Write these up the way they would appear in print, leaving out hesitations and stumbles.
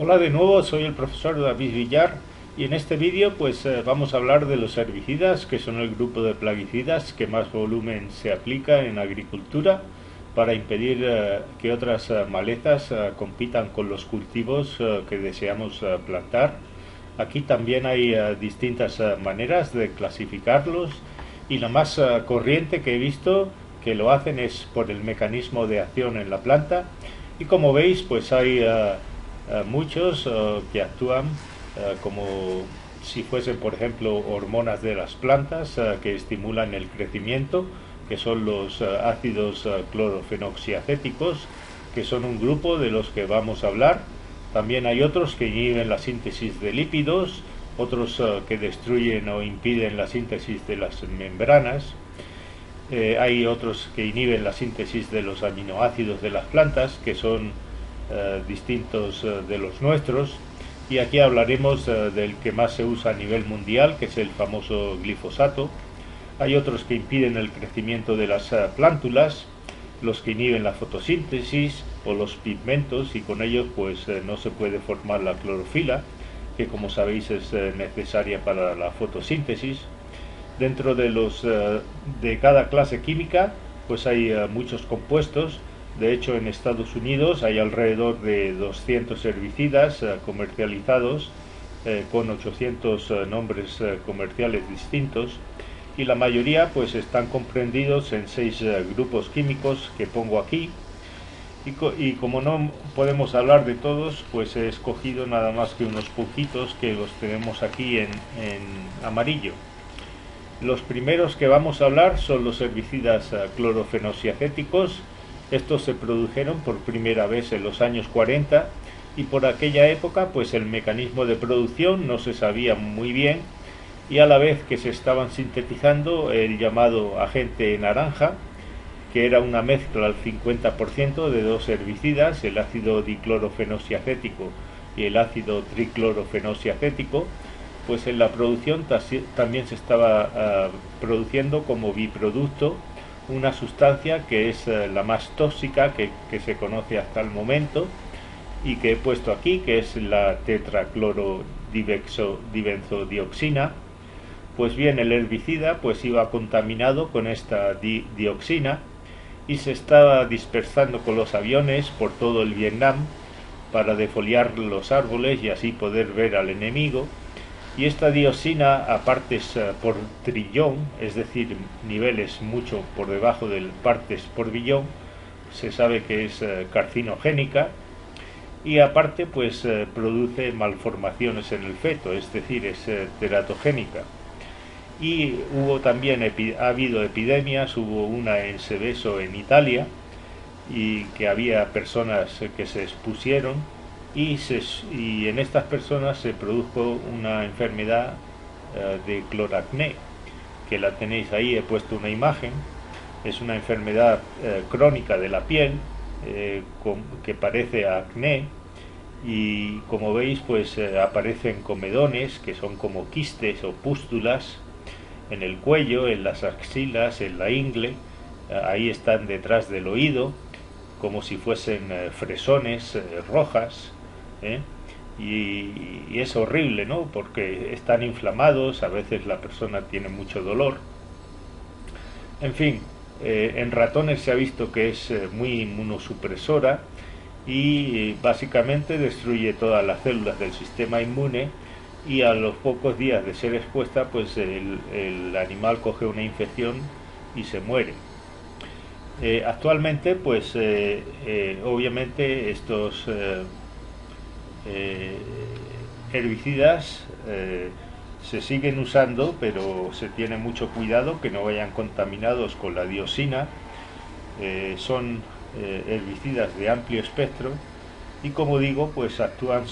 Hola de nuevo, soy el profesor David Villar y en este vídeo vamos a hablar de los herbicidas, que son el grupo de plaguicidas que más volumen se aplica en agricultura para impedir que otras malezas compitan con los cultivos que deseamos plantar. Aquí también hay distintas maneras de clasificarlos y la más corriente que he visto que lo hacen es por el mecanismo de acción en la planta y como veis pues hay muchos que actúan como si fuesen, por ejemplo, hormonas de las plantas que estimulan el crecimiento, que son los ácidos clorofenoxiacéticos, que son un grupo de los que vamos a hablar. También hay otros que inhiben la síntesis de lípidos, otros que destruyen o impiden la síntesis de las membranas. Hay otros que inhiben la síntesis de los aminoácidos de las plantas, que son distintos de los nuestros. Y aquí hablaremos del que más se usa a nivel mundial, que es el famoso glifosato. Hay otros que impiden el crecimiento de las plántulas, los que inhiben la fotosíntesis o los pigmentos, y con ellos no se puede formar la clorofila, que como sabéis es necesaria para la fotosíntesis. Dentro de cada clase química pues hay muchos compuestos. De hecho, en Estados Unidos hay alrededor de 200 herbicidas comercializados con 800 nombres comerciales distintos, y la mayoría pues están comprendidos en 6 grupos químicos que pongo aquí. Y como no podemos hablar de todos, pues he escogido nada más que unos poquitos que los tenemos aquí en amarillo. Los primeros que vamos a hablar son los herbicidas clorofenoxiacéticos. Estos se produjeron por primera vez en los años 40 y por aquella época pues el mecanismo de producción no se sabía muy bien, y a la vez que se estaban sintetizando el llamado agente naranja, que era una mezcla al 50% de dos herbicidas, el ácido diclorofenoxiacético y el ácido triclorofenoxiacético, pues en la producción también se estaba produciendo como biproducto una sustancia que es la más tóxica que se conoce hasta el momento y que he puesto aquí, que es la tetraclorodibenzodioxina. Pues bien, el herbicida pues iba contaminado con esta dioxina y se estaba dispersando con los aviones por todo el Vietnam para defoliar los árboles y así poder ver al enemigo. Y esta dioxina a partes por trillón, es decir, niveles mucho por debajo del partes por billón, se sabe que es carcinogénica, y aparte produce malformaciones en el feto, es decir, es teratogénica. Y ha habido epidemias, hubo una en Seveso en Italia, y que había personas que se expusieron y en estas personas se produjo una enfermedad de cloracné, que la tenéis ahí, he puesto una imagen. Es una enfermedad crónica de la piel que parece acné, y como veis aparecen comedones que son como quistes o pústulas en el cuello, en las axilas, en la ingle. Ahí están detrás del oído, como si fuesen fresones rojas, ¿eh? Y es horrible, ¿no? Porque están inflamados, a veces la persona tiene mucho dolor. En fin, en ratones se ha visto que es muy inmunosupresora y básicamente destruye todas las células del sistema inmune, y a los pocos días de ser expuesta pues el animal coge una infección y se muere. Actualmente obviamente estos herbicidas se siguen usando, pero se tiene mucho cuidado que no vayan contaminados con la dioxina. Son herbicidas de amplio espectro y, como digo, pues actúan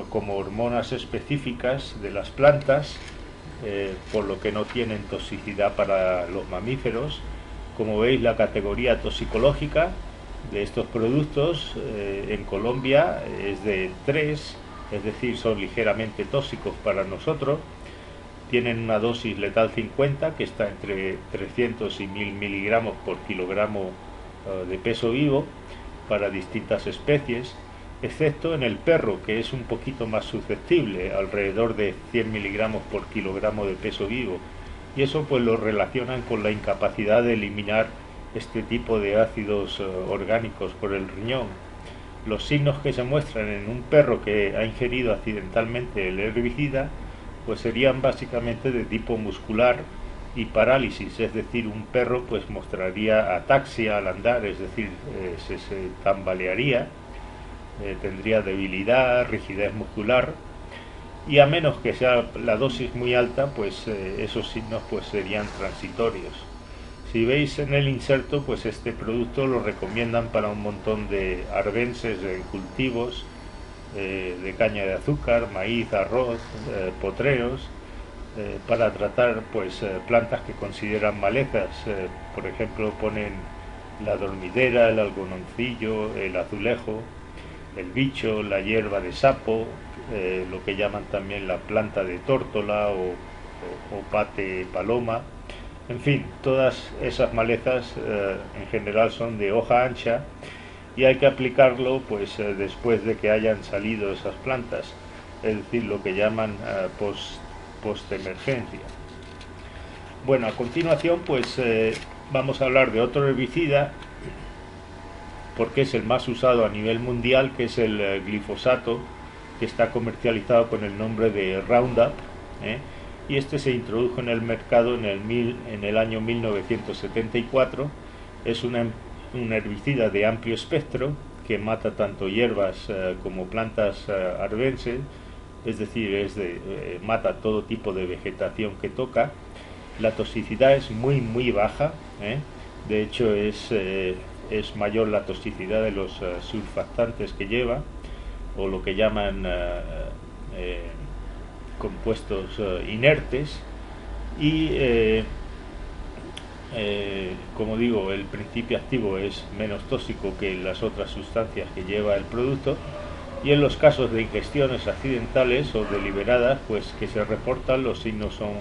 como hormonas específicas de las plantas, por lo que no tienen toxicidad para los mamíferos. Como veis, la categoría toxicológica de estos productos en Colombia es de 3, es decir, son ligeramente tóxicos para nosotros. Tienen una dosis letal 50, que está entre 300 y 1000 miligramos por kilogramo de peso vivo para distintas especies. excepto en el perro, que es un poquito más susceptible, alrededor de 100 miligramos por kilogramo de peso vivo, y eso pues lo relacionan con la incapacidad de eliminar este tipo de ácidos orgánicos por el riñón. Los signos que se muestran en un perro que ha ingerido accidentalmente el herbicida pues serían básicamente de tipo muscular y parálisis, es decir, un perro pues mostraría ataxia al andar, es decir, se tambalearía, tendría debilidad, rigidez muscular, y a menos que sea la dosis muy alta, pues esos signos pues serían transitorios. Si veis en el inserto, pues este producto lo recomiendan para un montón de arbenses en cultivos de caña de azúcar, maíz, arroz, potreros, para tratar pues plantas que consideran malezas. Por ejemplo, ponen la dormidera, el algodoncillo, el azulejo, el bicho, la hierba de sapo, lo que llaman también la planta de tórtola o pate paloma. En fin, todas esas malezas en general son de hoja ancha y hay que aplicarlo pues después de que hayan salido esas plantas, es decir, lo que llaman post-emergencia. Bueno, a continuación pues vamos a hablar de otro herbicida, porque es el más usado a nivel mundial, que es el glifosato, que está comercializado con el nombre de Roundup, y este se introdujo en el mercado en el año 1974. Es un herbicida de amplio espectro que mata tanto hierbas como plantas arbenses, es decir, mata todo tipo de vegetación que toca. La toxicidad es muy baja, de hecho es mayor la toxicidad de los surfactantes que lleva, o lo que llaman compuestos inertes, y como digo, el principio activo es menos tóxico que las otras sustancias que lleva el producto, y en los casos de ingestiones accidentales o deliberadas pues que se reportan, los signos son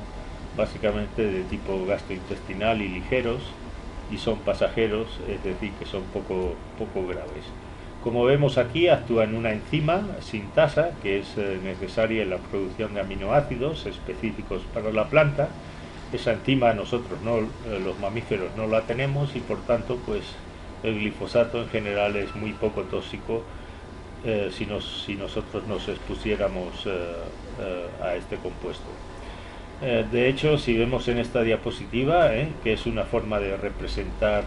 básicamente de tipo gastrointestinal y ligeros, y son pasajeros, es decir, que son poco graves. Como vemos aquí, actúa en una enzima sintasa que es necesaria en la producción de aminoácidos específicos para la planta. Esa enzima nosotros los mamíferos no la tenemos, y por tanto pues el glifosato en general es muy poco tóxico si nosotros nos expusiéramos a este compuesto. De hecho, si vemos en esta diapositiva, que es una forma de representar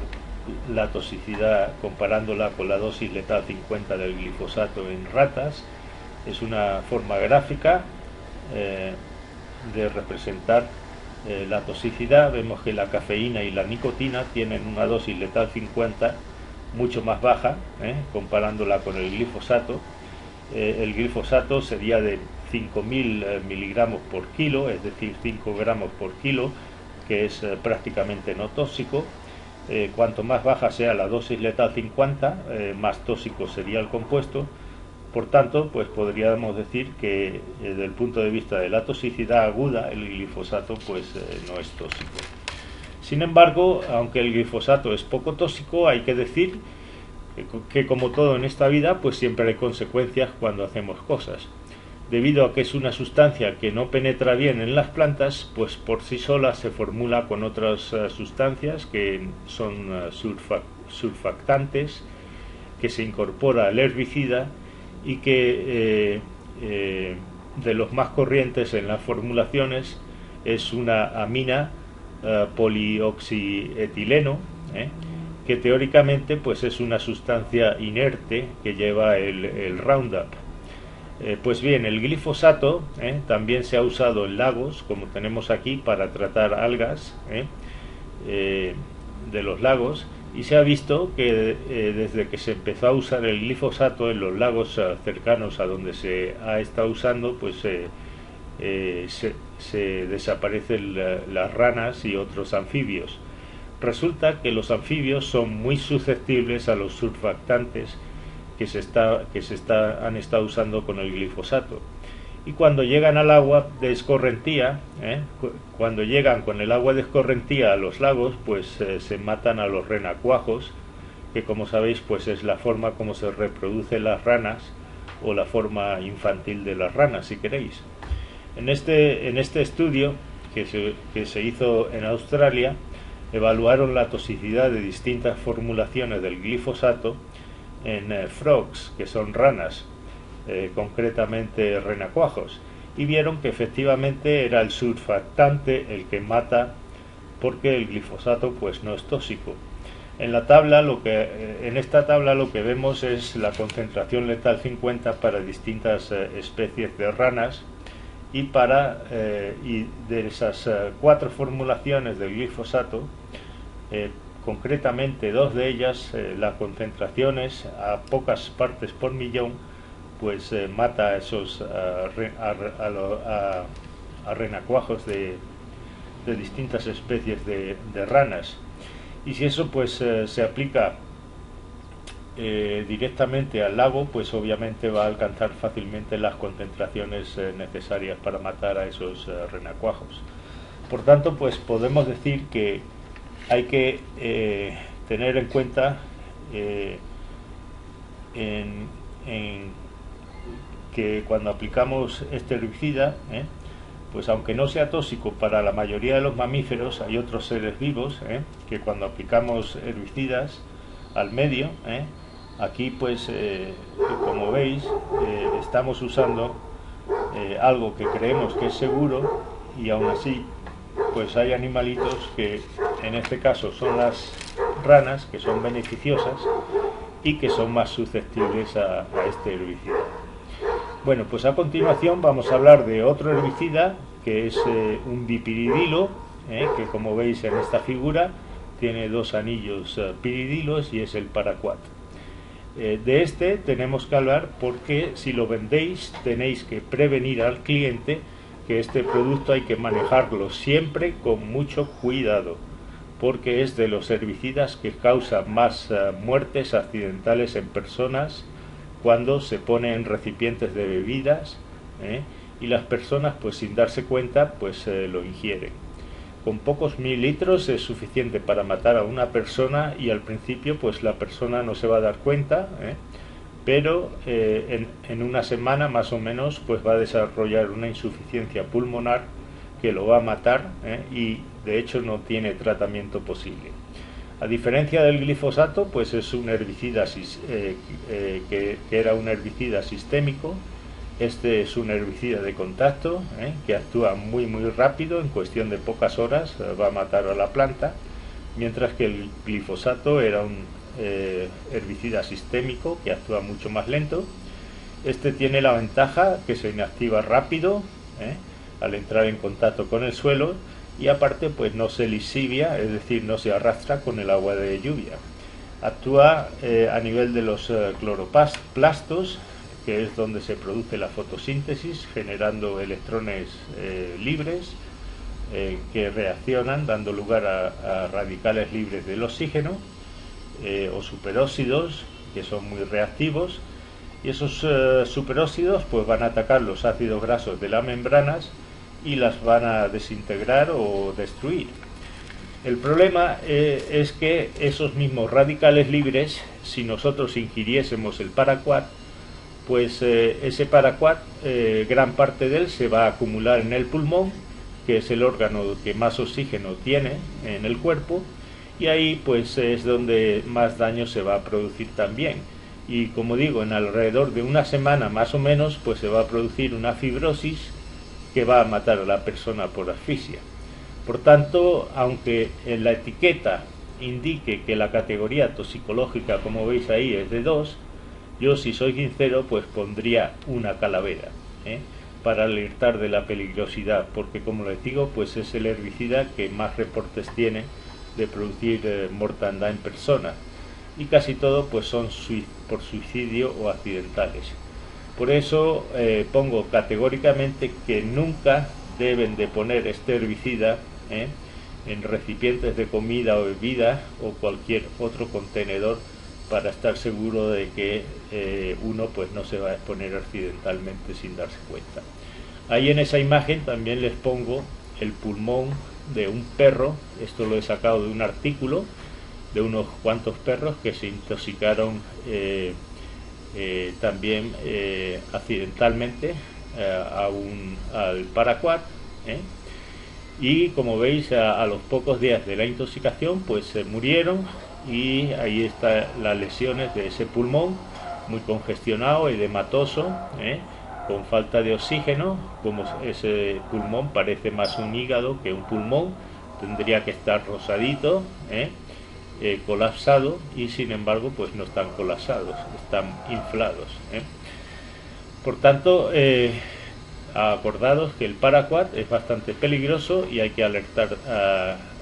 la toxicidad comparándola con la dosis letal 50 del glifosato en ratas, es una forma gráfica de representar la toxicidad. Vemos que la cafeína y la nicotina tienen una dosis letal 50 mucho más baja, comparándola con el glifosato. El glifosato sería de 5.000 miligramos por kilo, es decir, 5 gramos por kilo, que es prácticamente no tóxico. Cuanto más baja sea la dosis letal 50, más tóxico sería el compuesto. Por tanto, pues podríamos decir que desde el punto de vista de la toxicidad aguda, el glifosato pues no es tóxico. Sin embargo, aunque el glifosato es poco tóxico, hay que decir que como todo en esta vida, pues siempre hay consecuencias cuando hacemos cosas. Debido a que es una sustancia que no penetra bien en las plantas, pues por sí sola se formula con otras sustancias que son surfactantes, que se incorpora al herbicida, y que de los más corrientes en las formulaciones es una amina polioxietileno, que teóricamente pues es una sustancia inerte que lleva el Roundup. Pues bien, el glifosato también se ha usado en lagos, como tenemos aquí, para tratar algas de los lagos, y se ha visto que desde que se empezó a usar el glifosato en los lagos cercanos a donde se ha estado usando, pues se desaparecen las ranas y otros anfibios. Resulta que los anfibios son muy susceptibles a los surfactantes que han estado usando con el glifosato, y cuando llegan al agua de escorrentía, cuando llegan con el agua de escorrentía a los lagos, pues se matan a los renacuajos, que como sabéis pues es la forma como se reproducen las ranas o la forma infantil de las ranas, si queréis. En este estudio que se hizo en Australia, evaluaron la toxicidad de distintas formulaciones del glifosato en frogs, que son ranas, concretamente renacuajos, y vieron que efectivamente era el surfactante el que mata, porque el glifosato pues no es tóxico. En esta tabla lo que vemos es la concentración letal 50 para distintas especies de ranas, y de esas 4 formulaciones del glifosato, concretamente 2 de ellas, las concentraciones a pocas partes por millón, pues mata a esos a renacuajos de distintas especies de ranas. Y si eso pues se aplica directamente al lago, pues obviamente va a alcanzar fácilmente las concentraciones necesarias para matar a esos renacuajos. Por tanto, pues podemos decir que hay que tener en cuenta que cuando aplicamos este herbicida, pues aunque no sea tóxico para la mayoría de los mamíferos, hay otros seres vivos que cuando aplicamos herbicidas al medio, aquí pues como veis estamos usando algo que creemos que es seguro, y aún así pues hay animalitos que en este caso son las ranas, que son beneficiosas y que son más susceptibles a este herbicida. Bueno, pues a continuación vamos a hablar de otro herbicida, que es un dipiridilo, que como veis en esta figura tiene 2 anillos piridilos, y es el paraquat. De este tenemos que hablar porque si lo vendéis tenéis que prevenir al cliente que este producto hay que manejarlo siempre con mucho cuidado, porque es de los herbicidas que causan más muertes accidentales en personas cuando se pone en recipientes de bebidas, y las personas pues sin darse cuenta pues lo ingieren. Con pocos mililitros es suficiente para matar a una persona, y al principio pues la persona no se va a dar cuenta, pero en una semana más o menos pues va a desarrollar una insuficiencia pulmonar que lo va a matar, y de hecho no tiene tratamiento posible. A diferencia del glifosato, pues es un herbicida que era un herbicida sistémico. Este es un herbicida de contacto, que actúa muy rápido, en cuestión de pocas horas va a matar a la planta, mientras que el glifosato era un herbicida sistémico que actúa mucho más lento. Este tiene la ventaja que se inactiva rápido al entrar en contacto con el suelo, y aparte pues no se lisivia, es decir, no se arrastra con el agua de lluvia. Actúa a nivel de los cloroplastos, que es donde se produce la fotosíntesis, generando electrones libres que reaccionan dando lugar a radicales libres del oxígeno, o superóxidos, que son muy reactivos, y esos superóxidos pues van a atacar los ácidos grasos de las membranas y las van a desintegrar o destruir. El problema es que esos mismos radicales libres, si nosotros ingiriésemos el paraquat, pues ese paraquat, gran parte de él se va a acumular en el pulmón, que es el órgano que más oxígeno tiene en el cuerpo, y ahí pues es donde más daño se va a producir también. Y como digo, en alrededor de una semana más o menos pues se va a producir una fibrosis que va a matar a la persona por asfixia. Por tanto, aunque en la etiqueta indique que la categoría toxicológica, como veis ahí, es de 2, yo, si soy sincero, pues pondría una calavera, para alertar de la peligrosidad, porque como les digo, pues es el herbicida que más reportes tiene de producir mortandad en personas, y casi todo pues son por suicidio o accidentales. Por eso pongo categóricamente que nunca deben de poner este herbicida en recipientes de comida o bebida o cualquier otro contenedor, para estar seguro de que uno pues no se va a exponer accidentalmente sin darse cuenta. Ahí en esa imagen también les pongo el pulmón de un perro. Esto lo he sacado de un artículo de unos cuantos perros que se intoxicaron también accidentalmente al paraquat, y como veis a los pocos días de la intoxicación pues se murieron, y ahí están las lesiones de ese pulmón muy congestionado, edematoso, con falta de oxígeno. Como ese pulmón parece más un hígado que un pulmón, tendría que estar rosadito, colapsado, y sin embargo pues no están colapsados, están inflados. Por tanto, acordados que el paraquat es bastante peligroso y hay que alertar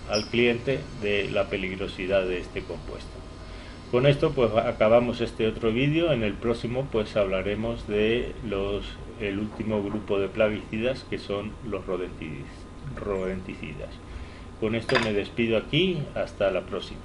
al cliente de la peligrosidad de este compuesto. Con esto pues acabamos este otro vídeo. En el próximo pues hablaremos de el último grupo de plaguicidas, que son los rodenticidas. Con esto me despido aquí, hasta la próxima.